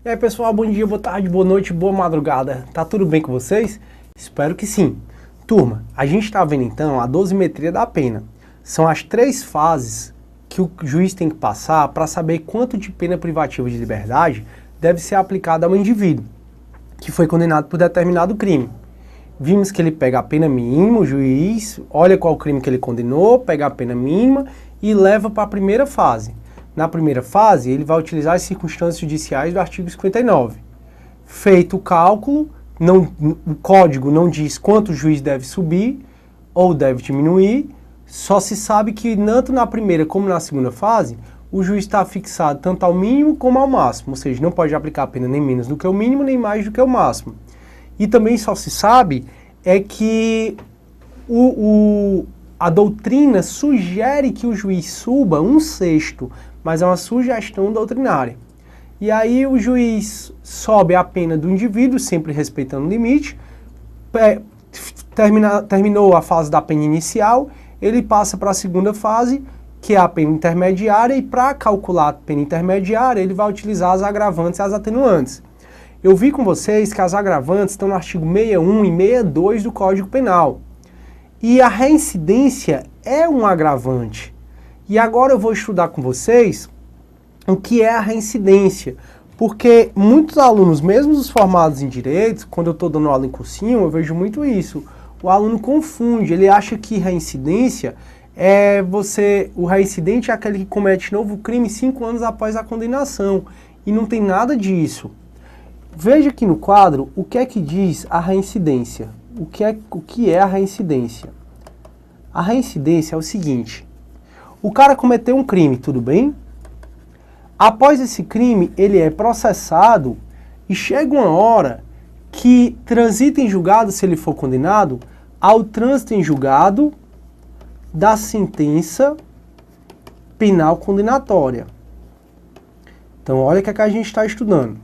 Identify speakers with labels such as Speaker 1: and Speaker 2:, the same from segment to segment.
Speaker 1: E aí pessoal, bom dia, boa tarde, boa noite, boa madrugada. Tá tudo bem com vocês? Espero que sim. Turma, a gente está vendo então a dosimetria da pena. São as 3 fases que o juiz tem que passar para saber quanto de pena privativa de liberdade deve ser aplicada ao indivíduo que foi condenado por determinado crime. Vimos que ele pega a pena mínima, o juiz olha qual crime que ele condenou, pega a pena mínima e leva para a primeira fase. Na primeira fase, ele vai utilizar as circunstâncias judiciais do artigo 59. Feito o cálculo, o código não diz quanto o juiz deve subir ou deve diminuir, só se sabe que tanto na primeira como na segunda fase, o juiz está fixado tanto ao mínimo como ao máximo, ou seja, não pode aplicar a pena nem menos do que o mínimo, nem mais do que o máximo. E também só se sabe é que a doutrina sugere que o juiz suba 1/6, mas é uma sugestão doutrinária. E aí o juiz sobe a pena do indivíduo, sempre respeitando o limite, terminou a fase da pena inicial, ele passa para a segunda fase, que é a pena intermediária, e para calcular a pena intermediária, ele vai utilizar as agravantes e as atenuantes. Eu vi com vocês que as agravantes estão no artigo 61 e 62 do Código Penal. E a reincidência é um agravante. E agora eu vou estudar com vocês o que é a reincidência. Porque muitos alunos, mesmo os formados em Direito, quando eu estou dando aula em cursinho, eu vejo muito isso. O aluno confunde, ele acha que reincidência o reincidente é aquele que comete novo crime 5 anos após a condenação. E não tem nada disso. Veja aqui no quadro o que é que diz a reincidência. O que é a reincidência? A reincidência é o seguinte: o cara cometeu um crime, tudo bem? Após esse crime, ele é processado e chega uma hora que transita em julgado, se ele for condenado, ao trânsito em julgado da sentença penal condenatória. Então, olha o que a gente está estudando.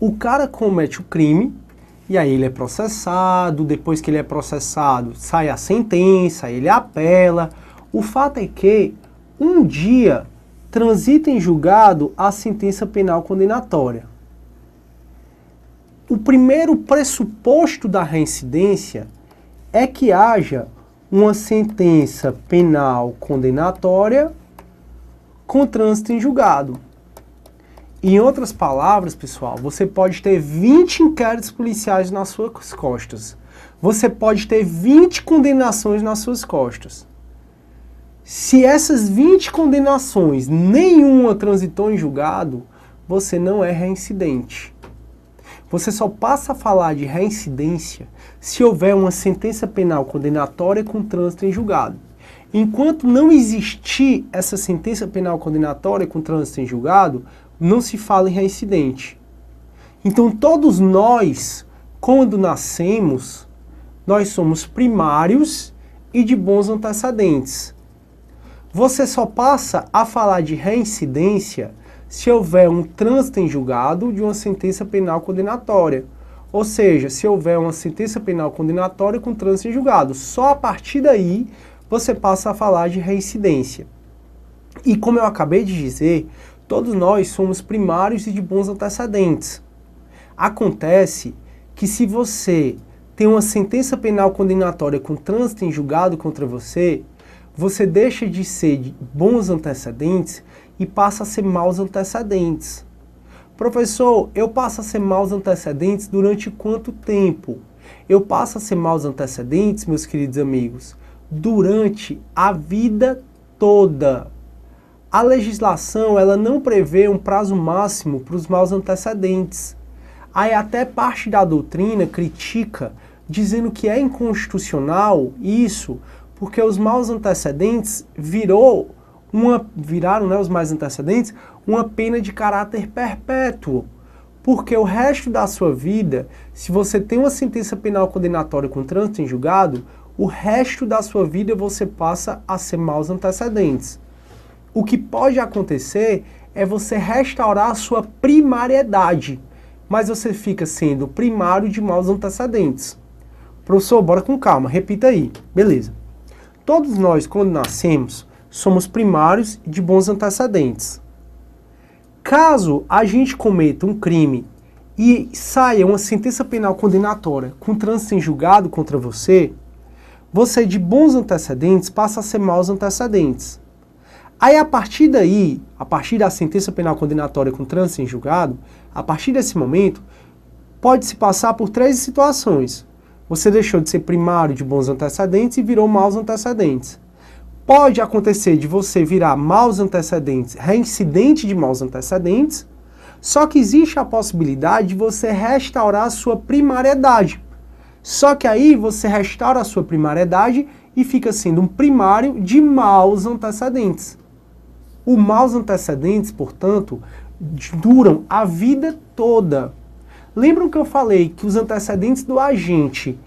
Speaker 1: O cara comete o crime, e aí ele é processado, depois que ele é processado, sai a sentença, ele apela. O fato é que, um dia, transita em julgado a sentença penal condenatória. O primeiro pressuposto da reincidência é que haja uma sentença penal condenatória com trânsito em julgado. Em outras palavras, pessoal, você pode ter 20 inquéritos policiais nas suas costas. Você pode ter 20 condenações nas suas costas. Se essas 20 condenações, nenhuma transitou em julgado, você não é reincidente. Você só passa a falar de reincidência se houver uma sentença penal condenatória com trânsito em julgado. Enquanto não existir essa sentença penal condenatória com trânsito em julgado, não se fala em reincidente. Então todos nós, quando nascemos, nós somos primários e de bons antecedentes. Você só passa a falar de reincidência se houver um trânsito em julgado de uma sentença penal condenatória. Ou seja, se houver uma sentença penal condenatória com trânsito em julgado. Só a partir daí você passa a falar de reincidência. E como eu acabei de dizer, todos nós somos primários e de bons antecedentes. Acontece que se você tem uma sentença penal condenatória com trânsito em julgado contra você, você deixa de ser de bons antecedentes e passa a ser maus antecedentes. Professor, eu passo a ser maus antecedentes durante quanto tempo? Eu passo a ser maus antecedentes, meus queridos amigos, durante a vida toda. A legislação, ela não prevê um prazo máximo para os maus antecedentes. Aí até parte da doutrina critica, dizendo que é inconstitucional isso, porque os maus antecedentes viraram, os mais antecedentes, uma pena de caráter perpétuo. Porque o resto da sua vida, se você tem uma sentença penal condenatória com trânsito em julgado, o resto da sua vida você passa a ser maus antecedentes. O que pode acontecer é você restaurar a sua primariedade, mas você fica sendo primário de maus antecedentes. Professor, bora com calma, repita aí. Beleza. Todos nós, quando nascemos, somos primários de bons antecedentes. Caso a gente cometa um crime e saia uma sentença penal condenatória com trânsito em julgado contra você, você de bons antecedentes passa a ser maus antecedentes. Aí a partir daí, a partir da sentença penal condenatória com trânsito em julgado, a partir desse momento, pode-se passar por 3 situações. Você deixou de ser primário de bons antecedentes e virou maus antecedentes. Pode acontecer de você virar maus antecedentes, reincidente de maus antecedentes, só que existe a possibilidade de você restaurar a sua primariedade. Só que aí você restaura a sua primariedade e fica sendo um primário de maus antecedentes. Os maus antecedentes, portanto, duram a vida toda. Lembram que eu falei que os antecedentes do agente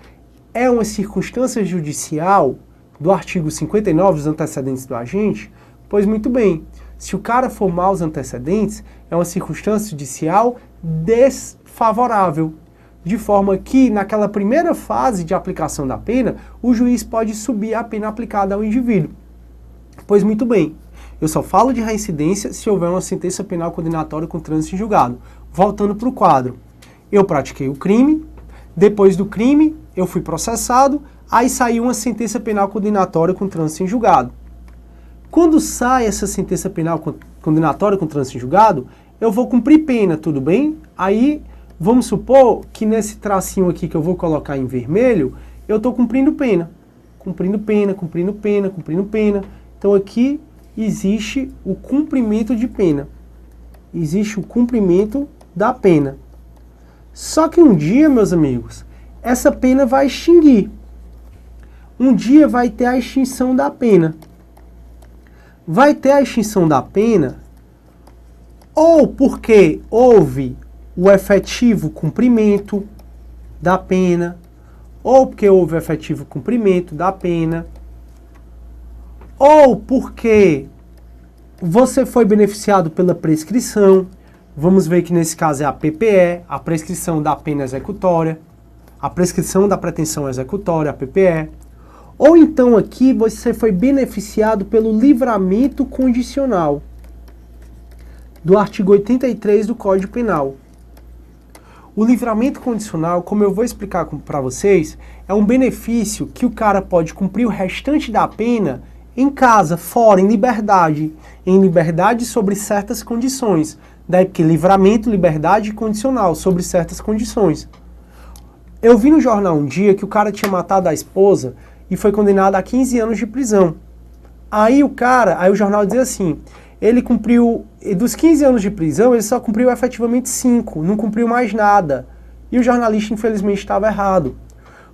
Speaker 1: é uma circunstância judicial do artigo 59 dos antecedentes do agente? Pois muito bem, se o cara for maus antecedentes, é uma circunstância judicial desfavorável, de forma que naquela primeira fase de aplicação da pena, o juiz pode subir a pena aplicada ao indivíduo. Pois muito bem, eu só falo de reincidência se houver uma sentença penal condenatória com trânsito em julgado. Voltando para o quadro, eu pratiquei o crime, depois do crime eu fui processado, aí saiu uma sentença penal condenatória com trânsito em julgado. Quando sai essa sentença penal condenatória com trânsito em julgado, eu vou cumprir pena, tudo bem? Aí, vamos supor que nesse tracinho aqui que eu vou colocar em vermelho, eu estou cumprindo pena. Cumprindo pena, cumprindo pena, cumprindo pena. Então aqui existe o cumprimento de pena. Existe o cumprimento da pena. Só que um dia, meus amigos, essa pena vai extinguir. Um dia vai ter a extinção da pena. Vai ter a extinção da pena ou porque houve o efetivo cumprimento da pena, ou porque houve o efetivo cumprimento da pena, ou porque você foi beneficiado pela prescrição. Vamos ver que nesse caso é a PPE, a prescrição da pena executória, a prescrição da pretensão executória, a PPE. Ou então aqui você foi beneficiado pelo livramento condicional do artigo 83 do Código Penal. O livramento condicional, como eu vou explicar para vocês, é um benefício que o cara pode cumprir o restante da pena em casa, fora, em liberdade sobre certas condições. Daí porque livramento, liberdade condicional, sobre certas condições. Eu vi no jornal um dia que o cara tinha matado a esposa e foi condenado a 15 anos de prisão. Aí o jornal dizia assim, ele cumpriu, dos 15 anos de prisão, ele só cumpriu efetivamente 5, não cumpriu mais nada. E o jornalista, infelizmente, estava errado.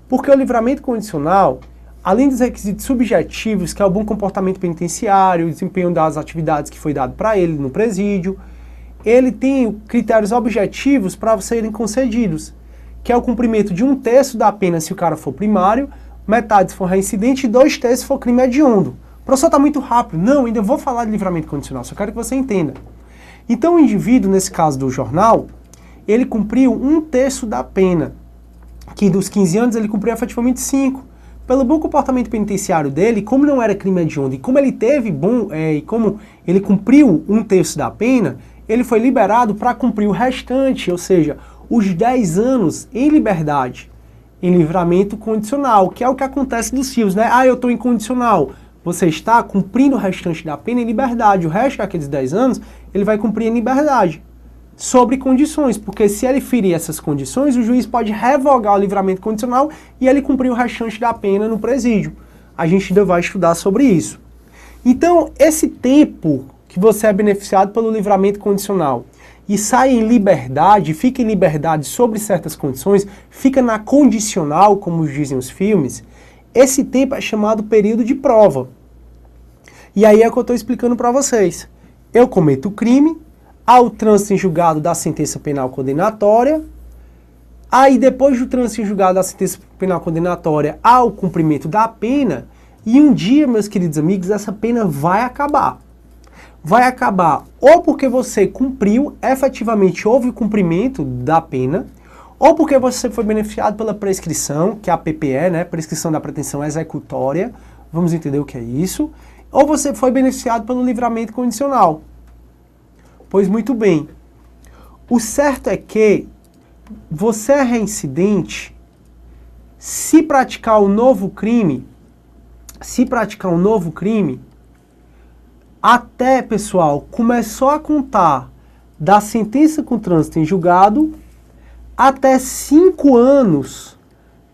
Speaker 1: Porque o livramento condicional, além dos requisitos subjetivos, que é o bom comportamento penitenciário, o desempenho das atividades que foi dado para ele no presídio, ele tem critérios objetivos para serem concedidos, que é o cumprimento de 1/3 da pena se o cara for primário, metade se for reincidente e 2/3 se for crime hediondo. O professor está muito rápido. Não, ainda vou falar de livramento condicional, só quero que você entenda. Então o indivíduo, nesse caso do jornal, ele cumpriu 1/3 da pena, que dos 15 anos ele cumpriu efetivamente 5. Pelo bom comportamento penitenciário dele, como não era crime hediondo, e como ele teve e como ele cumpriu 1/3 da pena, ele foi liberado para cumprir o restante, ou seja, os 10 anos em liberdade, em livramento condicional, que é o que acontece dos filhos, né? Ah, eu estou incondicional. Você está cumprindo o restante da pena em liberdade. O resto daqueles 10 anos, ele vai cumprir em liberdade. Sobre condições, porque se ele ferir essas condições, o juiz pode revogar o livramento condicional e ele cumprir o restante da pena no presídio. A gente ainda vai estudar sobre isso. Então, esse tempo que você é beneficiado pelo livramento condicional e sai em liberdade, fica em liberdade sobre certas condições, fica na condicional, como dizem os filmes, esse tempo é chamado período de prova. E aí é o que eu estou explicando para vocês. Eu cometo o crime, há o trânsito em julgado da sentença penal condenatória, aí depois do trânsito em julgado da sentença penal condenatória, há o cumprimento da pena, e um dia, meus queridos amigos, essa pena vai acabar. Vai acabar ou porque você cumpriu, efetivamente houve o cumprimento da pena, ou porque você foi beneficiado pela prescrição, que é a PPE, né, prescrição da pretensão executória, vamos entender o que é isso, ou você foi beneficiado pelo livramento condicional. Pois muito bem. O certo é que você é reincidente se praticar um novo crime, até, pessoal, começou a contar da sentença com trânsito em julgado até 5 anos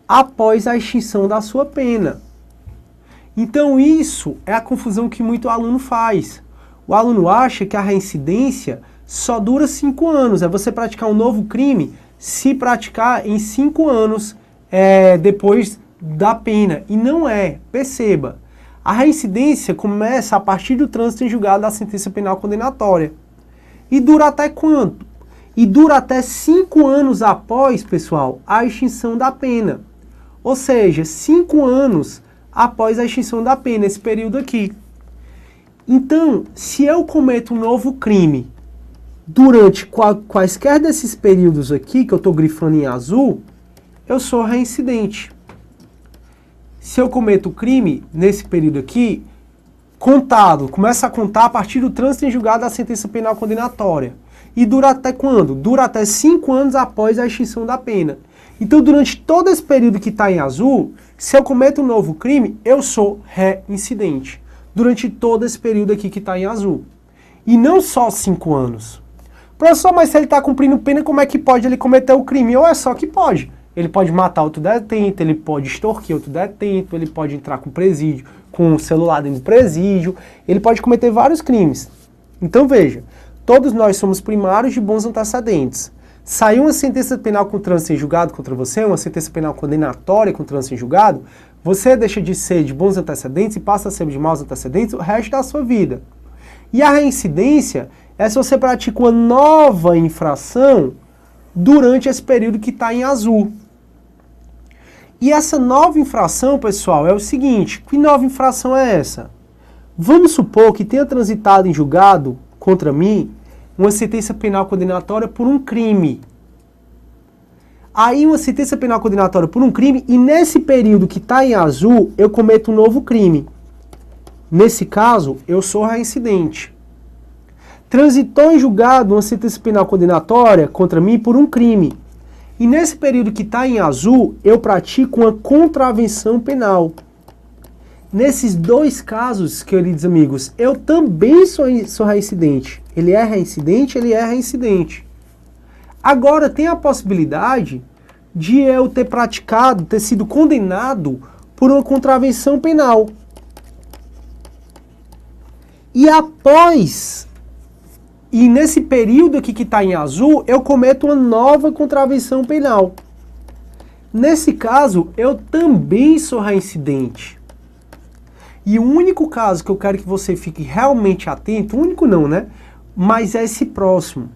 Speaker 1: após a extinção da sua pena. Então isso é a confusão que muito aluno faz. O aluno acha que a reincidência só dura 5 anos, é você praticar um novo crime se praticar em 5 anos depois da pena. E não é, perceba. A reincidência começa a partir do trânsito em julgado da sentença penal condenatória. E dura até quanto? E dura até 5 anos após, pessoal, a extinção da pena. Ou seja, 5 anos após a extinção da pena, esse período aqui. Então, se eu cometo um novo crime durante quaisquer desses períodos aqui, que eu estou grifando em azul, eu sou reincidente. Se eu cometo o crime nesse período aqui, começa a contar a partir do trânsito em julgado da sentença penal condenatória. E dura até quando? Dura até 5 anos após a extinção da pena. Então, durante todo esse período que está em azul, se eu cometo um novo crime, eu sou reincidente. Durante todo esse período aqui que está em azul. E não só 5 anos. Professor, mas se ele está cumprindo pena, como é que pode ele cometer o crime? Ou é só que pode. Ele pode matar outro detento, ele pode extorquir outro detento, ele pode entrar com presídio, com o celular dentro do presídio, ele pode cometer vários crimes. Então veja, todos nós somos primários de bons antecedentes. Saiu uma sentença penal com trânsito em julgado contra você, uma sentença penal condenatória com trânsito em julgado, você deixa de ser de bons antecedentes e passa a ser de maus antecedentes o resto da sua vida. E a reincidência é se você pratica uma nova infração durante esse período que está em azul. E essa nova infração, pessoal, é o seguinte: que nova infração é essa? Vamos supor que tenha transitado em julgado contra mim uma sentença penal condenatória por um crime. Aí uma sentença penal condenatória por um crime e nesse período que está em azul eu cometo um novo crime. Nesse caso, eu sou reincidente. Transitou em julgado uma sentença penal condenatória contra mim por um crime. E nesse período que está em azul, eu pratico uma contravenção penal. Nesses dois casos, queridos amigos, eu também sou reincidente. Ele é reincidente, ele é reincidente. Agora, tem a possibilidade de eu ter sido condenado por uma contravenção penal. E nesse período aqui que está em azul, eu cometo uma nova contravenção penal. Nesse caso, eu também sou reincidente. E o único caso que eu quero que você fique realmente atento, único não, né? Mas é esse próximo.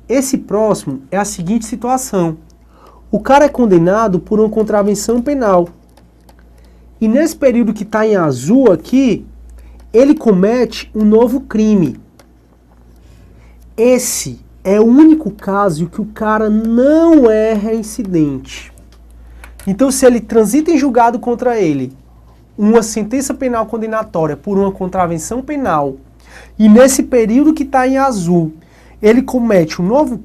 Speaker 1: Esse próximo é a seguinte situação. O cara é condenado por uma contravenção penal. E nesse período que está em azul aqui, ele comete um novo crime. Esse é o único caso em que o cara não é reincidente. Então, se ele transita em julgado contra ele uma sentença penal condenatória por uma contravenção penal, e nesse período que está em azul, ele comete um novo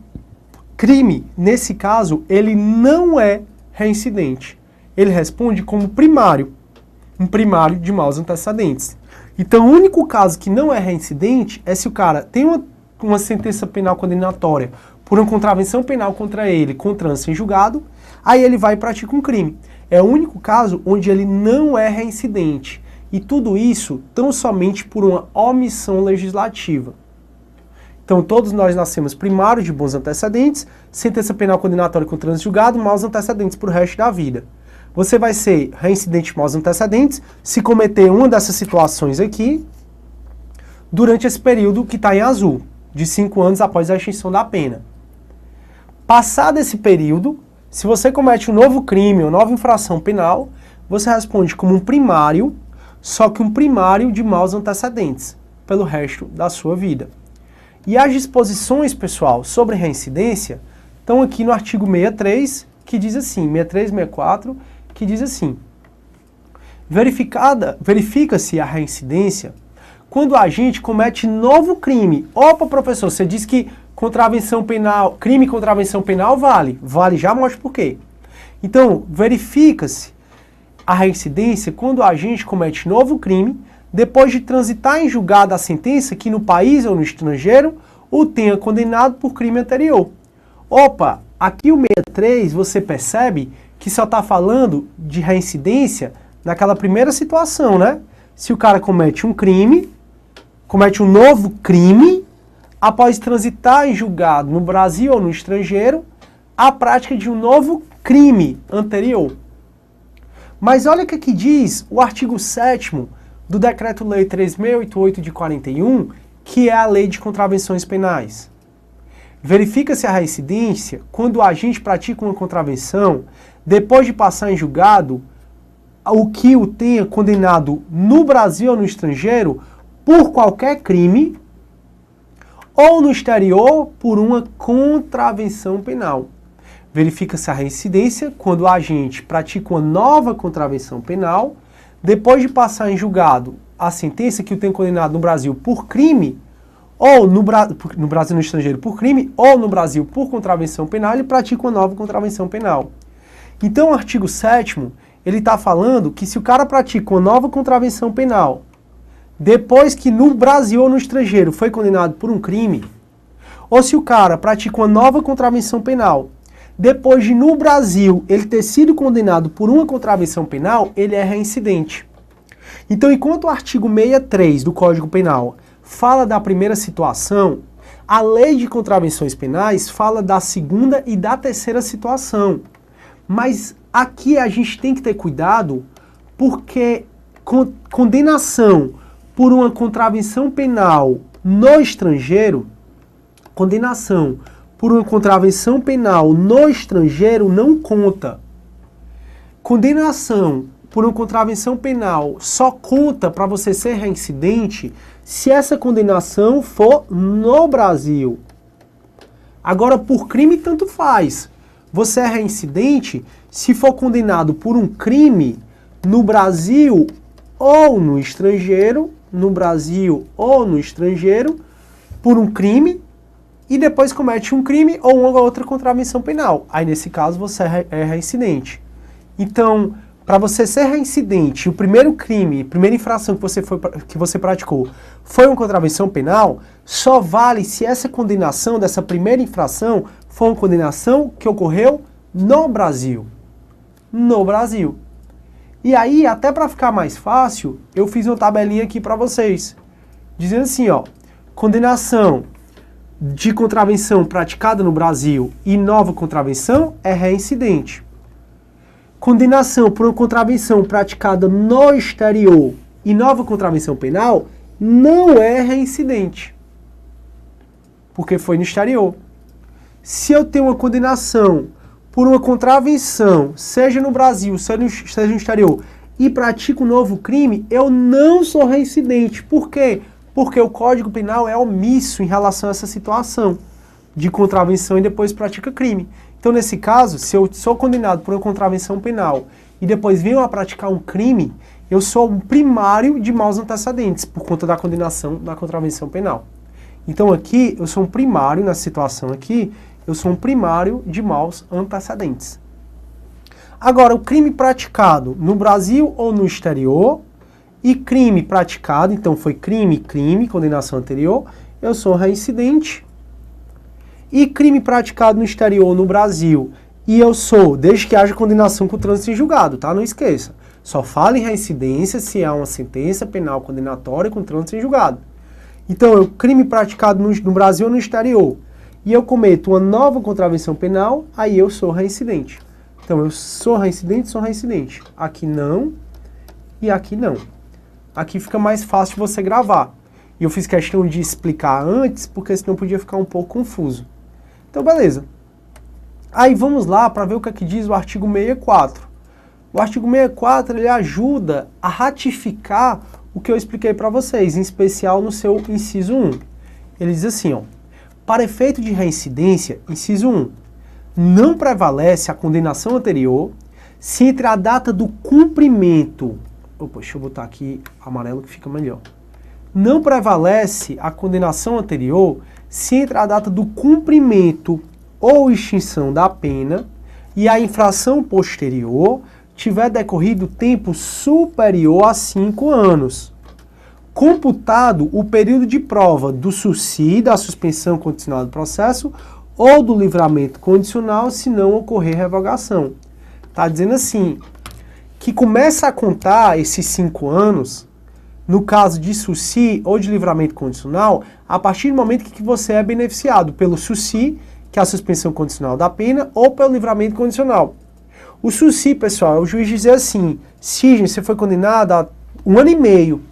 Speaker 1: crime, nesse caso, ele não é reincidente. Ele responde como primário, um primário de maus antecedentes. Então, o único caso que não é reincidente é se o cara tem uma sentença penal condenatória por uma contravenção penal contra ele, com trânsito em julgado, aí ele vai e pratica um crime. É o único caso onde ele não é reincidente. E tudo isso tão somente por uma omissão legislativa. Então, todos nós nascemos primários de bons antecedentes, sentença penal condenatória com trânsito em julgado, maus antecedentes para o resto da vida. Você vai ser reincidente de maus antecedentes se cometer uma dessas situações aqui durante esse período que está em azul, de 5 anos após a extinção da pena. Passado esse período, se você comete um novo crime ou nova infração penal, você responde como um primário, só que um primário de maus antecedentes, pelo resto da sua vida. E as disposições, pessoal, sobre reincidência estão aqui no artigo 63, que diz assim, 63, 64, que diz assim: verifica-se a reincidência quando a gente comete novo crime. Opa, professor, você disse que contravenção penal, crime e contravenção penal vale. Vale, já mostra por quê. Então, verifica-se a reincidência quando a gente comete novo crime, depois de transitar em julgado a sentença que no país ou no estrangeiro o tenha condenado por crime anterior. Opa, aqui o 63 você percebe que só está falando de reincidência naquela primeira situação, né? Se o cara comete um crime, comete um novo crime, após transitar em julgado no Brasil ou no estrangeiro, a prática de um novo crime anterior. Mas olha o que aqui diz o artigo 7º do Decreto-Lei 3.688 de 41, que é a Lei de Contravenções Penais. Verifica-se a reincidência quando o agente pratica uma contravenção, depois de passar em julgado, o que o tenha condenado no Brasil ou no estrangeiro por qualquer crime, ou no exterior por uma contravenção penal. Verifica-se a reincidência quando o agente pratica uma nova contravenção penal, depois de passar em julgado a sentença que o tem condenado no Brasil por crime, ou no Brasil e no estrangeiro por crime, ou no Brasil por contravenção penal, ele pratica uma nova contravenção penal. Então o artigo 7º, ele está falando que se o cara pratica uma nova contravenção penal, depois que no Brasil ou no estrangeiro foi condenado por um crime, ou se o cara pratica uma nova contravenção penal, depois de no Brasil ele ter sido condenado por uma contravenção penal, ele é reincidente. Então, enquanto o artigo 63 do Código Penal fala da primeira situação, a Lei de Contravenções Penais fala da segunda e da terceira situação. Mas aqui a gente tem que ter cuidado, porque condenação por uma contravenção penal no estrangeiro, condenação por uma contravenção penal no estrangeiro não conta. Condenação por uma contravenção penal só conta para você ser reincidente se essa condenação for no Brasil. Agora, por crime, tanto faz. Você é reincidente se for condenado por um crime no Brasil ou no estrangeiro, por um crime, e depois comete um crime ou uma outra contravenção penal. Aí, nesse caso, você é reincidente. Então, para você ser reincidente, o primeiro crime, a primeira infração que você praticou foi uma contravenção penal, só vale se essa condenação dessa primeira infração foi uma condenação que ocorreu no Brasil. No Brasil. E aí, até para ficar mais fácil, eu fiz uma tabelinha aqui para vocês, dizendo assim, ó, condenação de contravenção praticada no Brasil e nova contravenção é reincidente. Condenação por uma contravenção praticada no exterior e nova contravenção penal não é reincidente, porque foi no exterior. Se eu tenho uma condenação por uma contravenção, seja no Brasil, seja no exterior, e pratico um novo crime, eu não sou reincidente. Por quê? Porque o Código Penal é omisso em relação a essa situação de contravenção e depois pratica crime. Então, nesse caso, se eu sou condenado por uma contravenção penal e depois venho a praticar um crime, eu sou um primário de maus antecedentes por conta da condenação da contravenção penal. Então, aqui, eu sou um primário, nessa situação aqui, eu sou um primário de maus antecedentes. Agora, o crime praticado no Brasil ou no exterior, e crime praticado, então foi crime, condenação anterior, eu sou reincidente. E crime praticado no exterior ou no Brasil, e eu sou, desde que haja condenação com trânsito em julgado, tá? Não esqueça. Só fala em reincidência se há uma sentença penal condenatória com trânsito em julgado. Então, eu crime praticado no Brasil ou no exterior, e eu cometo uma nova contravenção penal, aí eu sou reincidente. Então, eu sou reincidente. Aqui não e aqui não. Aqui fica mais fácil você gravar. E eu fiz questão de explicar antes, porque senão podia ficar um pouco confuso. Então, beleza. Aí vamos lá para ver o que aqui diz o artigo 64. O artigo 64 ele ajuda a ratificar o que eu expliquei para vocês, em especial no seu inciso 1. Ele diz assim, ó, para efeito de reincidência, inciso 1, não prevalece a condenação anterior se entre a data do cumprimento... Opa, deixa eu botar aqui amarelo que fica melhor. não prevalece a condenação anterior se entre a data do cumprimento ou extinção da pena e a infração posterior tiver decorrido tempo superior a 5 anos. Computado o período de prova do SUSI, da suspensão condicional do processo, ou do livramento condicional, se não ocorrer revogação. Está dizendo assim, que começa a contar esses 5 anos, no caso de SUSI ou de livramento condicional, a partir do momento que você é beneficiado pelo SUSI, que é a suspensão condicional da pena, ou pelo livramento condicional. O SUSI, pessoal, é o juiz dizer assim, Sidney, você foi condenado a 1 ano e meio,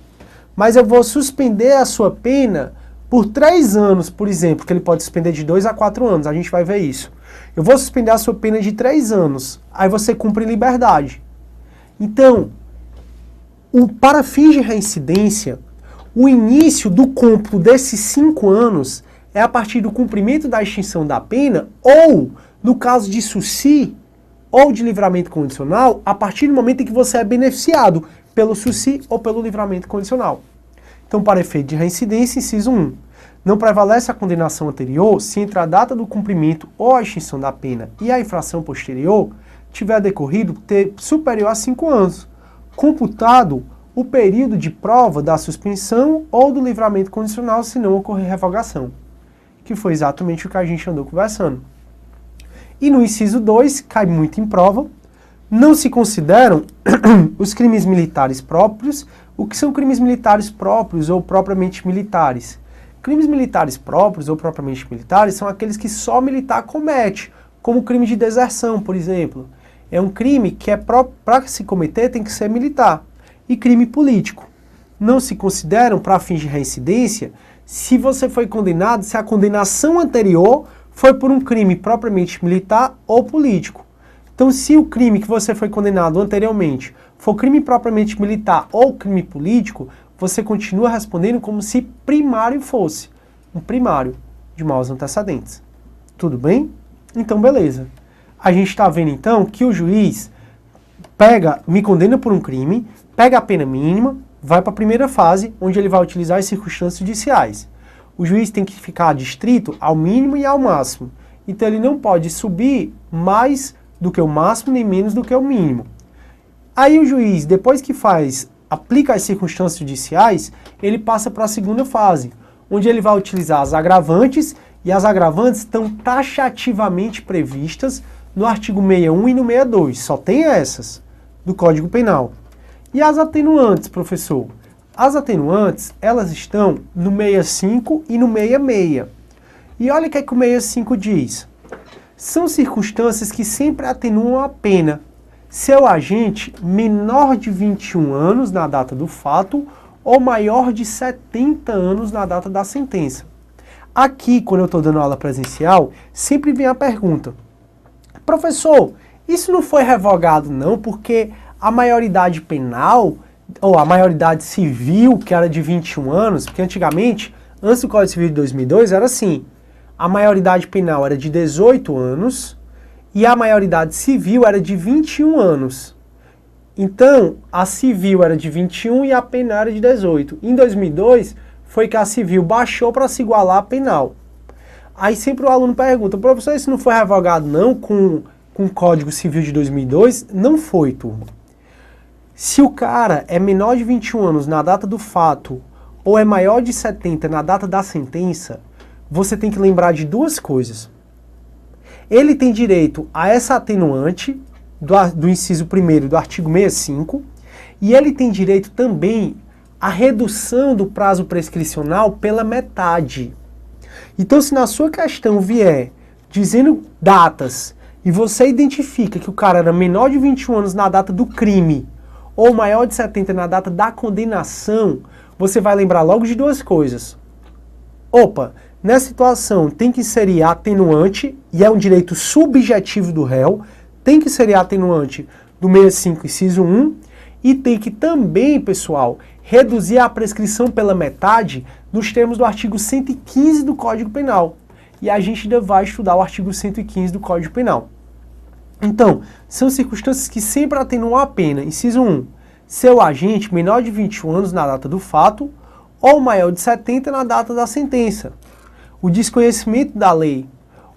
Speaker 1: mas eu vou suspender a sua pena por 3 anos, por exemplo, que ele pode suspender de 2 a 4 anos, a gente vai ver isso. Eu vou suspender a sua pena de 3 anos, aí você cumpre em liberdade. Então, para fins de reincidência, o início do cômputo desses 5 anos é a partir do cumprimento da extinção da pena, ou, no caso de SUSI, ou de livramento condicional, a partir do momento em que você é beneficiado pelo SUSI ou pelo livramento condicional. Então, para efeito de reincidência, inciso 1. Não prevalece a condenação anterior se entre a data do cumprimento ou a extinção da pena e a infração posterior tiver decorrido superior a 5 anos, computado o período de prova da suspensão ou do livramento condicional se não ocorrer revogação, que foi exatamente o que a gente andou conversando. E no inciso 2, cai muito em prova, não se consideram os crimes militares próprios. O que são crimes militares próprios ou propriamente militares? Crimes militares próprios ou propriamente militares são aqueles que só militar comete, como o crime de deserção, por exemplo. É um crime que para se cometer tem que ser militar. E crime político. Não se consideram para fins de reincidência se você foi condenado, se a condenação anterior foi por um crime propriamente militar ou político. Então, se o crime que você foi condenado anteriormente for crime propriamente militar ou crime político, você continua respondendo como se primário fosse. Um primário de maus antecedentes. Tudo bem? Então, beleza. A gente está vendo, então, que o juiz me condena por um crime, pega a pena mínima, vai para a primeira fase, onde ele vai utilizar as circunstâncias judiciais. O juiz tem que ficar adstrito ao mínimo e ao máximo. Então ele não pode subir mais do que o máximo, nem menos do que o mínimo. Aí o juiz, depois que aplica as circunstâncias judiciais, ele passa para a segunda fase, onde ele vai utilizar as agravantes, e as agravantes estão taxativamente previstas no artigo 61 e no 62. Só tem essas do Código Penal. E as atenuantes, professor? As atenuantes, elas estão no 65 e no 66. E olha o que é que o 65 diz. São circunstâncias que sempre atenuam a pena. Seu agente menor de 21 anos na data do fato ou maior de 70 anos na data da sentença. Aqui, quando eu estou dando aula presencial, sempre vem a pergunta. Professor, isso não foi revogado não, porque a maioridade penal ou a maioridade civil, que era de 21 anos, porque antigamente, antes do Código Civil de 2002, era assim, a maioridade penal era de 18 anos e a maioridade civil era de 21 anos. Então, a civil era de 21 e a penal era de 18. Em 2002, foi que a civil baixou para se igualar à penal. Aí sempre o aluno pergunta, professor, isso não foi revogado não com o Código Civil de 2002? Não foi, turma. Se o cara é menor de 21 anos na data do fato ou é maior de 70 na data da sentença, você tem que lembrar de duas coisas. Ele tem direito a essa atenuante do inciso 1º do artigo 65 e ele tem direito também à redução do prazo prescricional pela metade. Então, se na sua questão vier dizendo datas e você identifica que o cara era menor de 21 anos na data do crime ou maior de 70 na data da condenação, você vai lembrar logo de duas coisas. Opa, nessa situação tem que inserir a atenuante, e é um direito subjetivo do réu, tem que inserir a atenuante do 65, inciso 1, e tem que também, pessoal, reduzir a prescrição pela metade nos termos do artigo 115 do Código Penal. E a gente ainda vai estudar o artigo 115 do Código Penal. Então, são circunstâncias que sempre atenuam a pena. Inciso 1. Seu agente menor de 21 anos na data do fato ou maior de 70 na data da sentença. O desconhecimento da lei.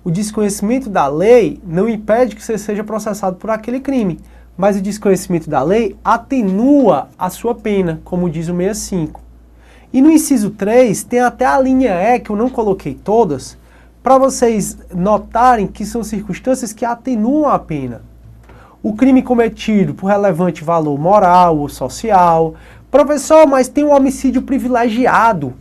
Speaker 1: O desconhecimento da lei não impede que você seja processado por aquele crime, mas o desconhecimento da lei atenua a sua pena, como diz o 65. E no inciso 3 tem até a linha E, que eu não coloquei todas, para vocês notarem que são circunstâncias que atenuam a pena. O crime cometido por relevante valor moral ou social. Professor, mas tem um homicídio privilegiado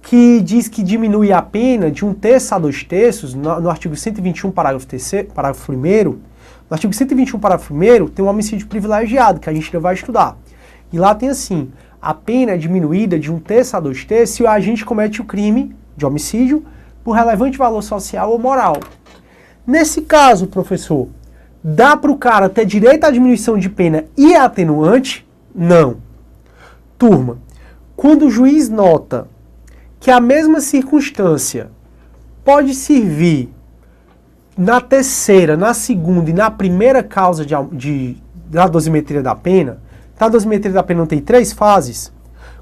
Speaker 1: que diz que diminui a pena de 1/3 a 2/3, no artigo 121, parágrafo 1º. No artigo 121, parágrafo 1º, tem um homicídio privilegiado, que a gente ainda vai estudar. E lá tem assim, a pena é diminuída de 1/3 a 2/3 se o agente comete o crime de homicídio por relevante valor social ou moral. Nesse caso, professor, dá para o cara ter direito à diminuição de pena e atenuante? Não. Turma, quando o juiz nota que a mesma circunstância pode servir na terceira, na segunda e na primeira causa da dosimetria da pena, a dosimetria da pena não tem 3 fases,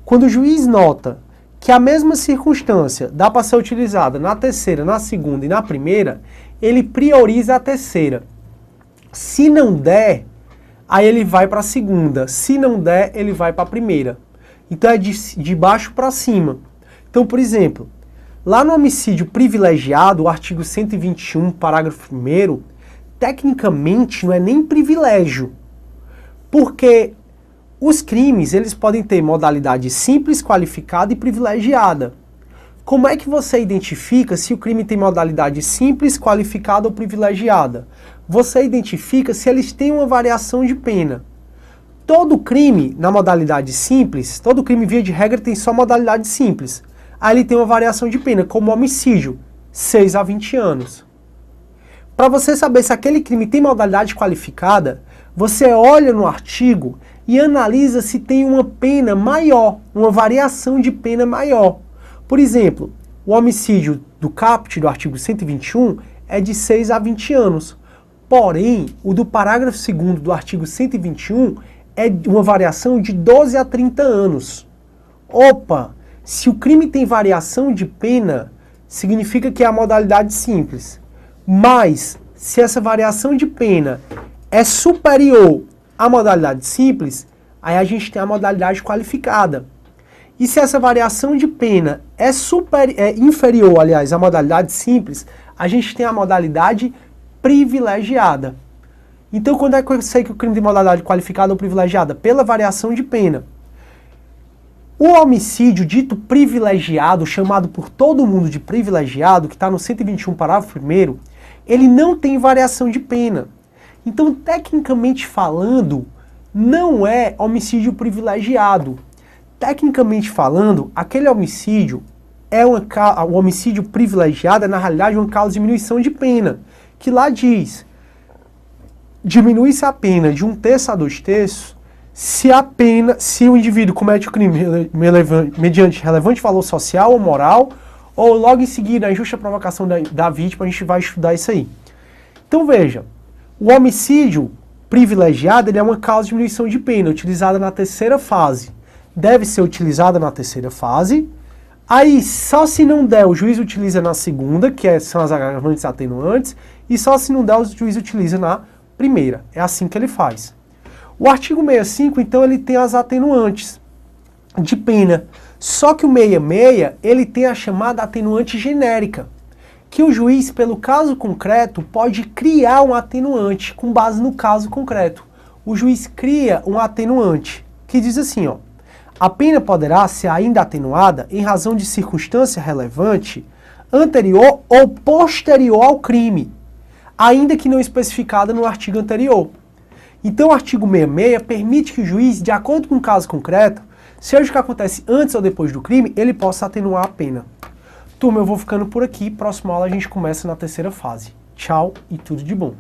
Speaker 1: quando o juiz nota que a mesma circunstância dá para ser utilizada na terceira, na segunda e na primeira, ele prioriza a terceira. Se não der, aí ele vai para a segunda. Se não der, ele vai para a primeira. Então é de baixo para cima. Então, por exemplo, lá no homicídio privilegiado, o artigo 121, parágrafo 1º, tecnicamente não é nem privilégio, porque os crimes eles podem ter modalidade simples, qualificada e privilegiada. Como é que você identifica se o crime tem modalidade simples, qualificada ou privilegiada? Você identifica se eles têm uma variação de pena. Todo crime na modalidade simples, todo crime via de regra tem só modalidade simples. Aí ele tem uma variação de pena, como homicídio, 6 a 20 anos. Para você saber se aquele crime tem modalidade qualificada, você olha no artigo e analisa se tem uma pena maior, uma variação de pena maior. Por exemplo, o homicídio do caput do artigo 121 é de 6 a 20 anos. Porém, o do parágrafo 2º do artigo 121 é uma variação de 12 a 30 anos. Opa! Se o crime tem variação de pena, significa que é a modalidade simples. Mas, se essa variação de pena é superior à modalidade simples, aí a gente tem a modalidade qualificada. E se essa variação de pena é inferior, aliás, à modalidade simples, a gente tem a modalidade privilegiada. Então, quando é que eu sei que o crime tem modalidade qualificada ou privilegiada? Pela variação de pena. O homicídio dito privilegiado, chamado por todo mundo de privilegiado, que está no 121, parágrafo 1º, ele não tem variação de pena. Então, tecnicamente falando, não é homicídio privilegiado. Tecnicamente falando, aquele homicídio o homicídio privilegiado é, na realidade, uma causa de diminuição de pena, que lá diz, diminui-se a pena de 1/3 a 2/3 se o indivíduo comete o crime mediante relevante valor social ou moral, ou logo em seguida a injusta provocação da vítima. A gente vai estudar isso aí. Então veja, o homicídio privilegiado ele é uma causa de diminuição de pena, utilizada na terceira fase. Deve ser utilizada na terceira fase. Aí, só se não der, o juiz utiliza na segunda, são as agravantes atenuantes, e só se não der, o juiz utiliza na primeira. É assim que ele faz. O artigo 65, então, ele tem as atenuantes de pena. Só que o 66, ele tem a chamada atenuante genérica, que o juiz, pelo caso concreto, pode criar um atenuante com base no caso concreto. O juiz cria um atenuante, que diz assim, ó, a pena poderá ser ainda atenuada em razão de circunstância relevante anterior ou posterior ao crime, ainda que não especificada no artigo anterior. Então o artigo 66 permite que o juiz, de acordo com o caso concreto, seja o que acontece antes ou depois do crime, ele possa atenuar a pena. Turma, eu vou ficando por aqui. Próxima aula a gente começa na terceira fase. Tchau e tudo de bom.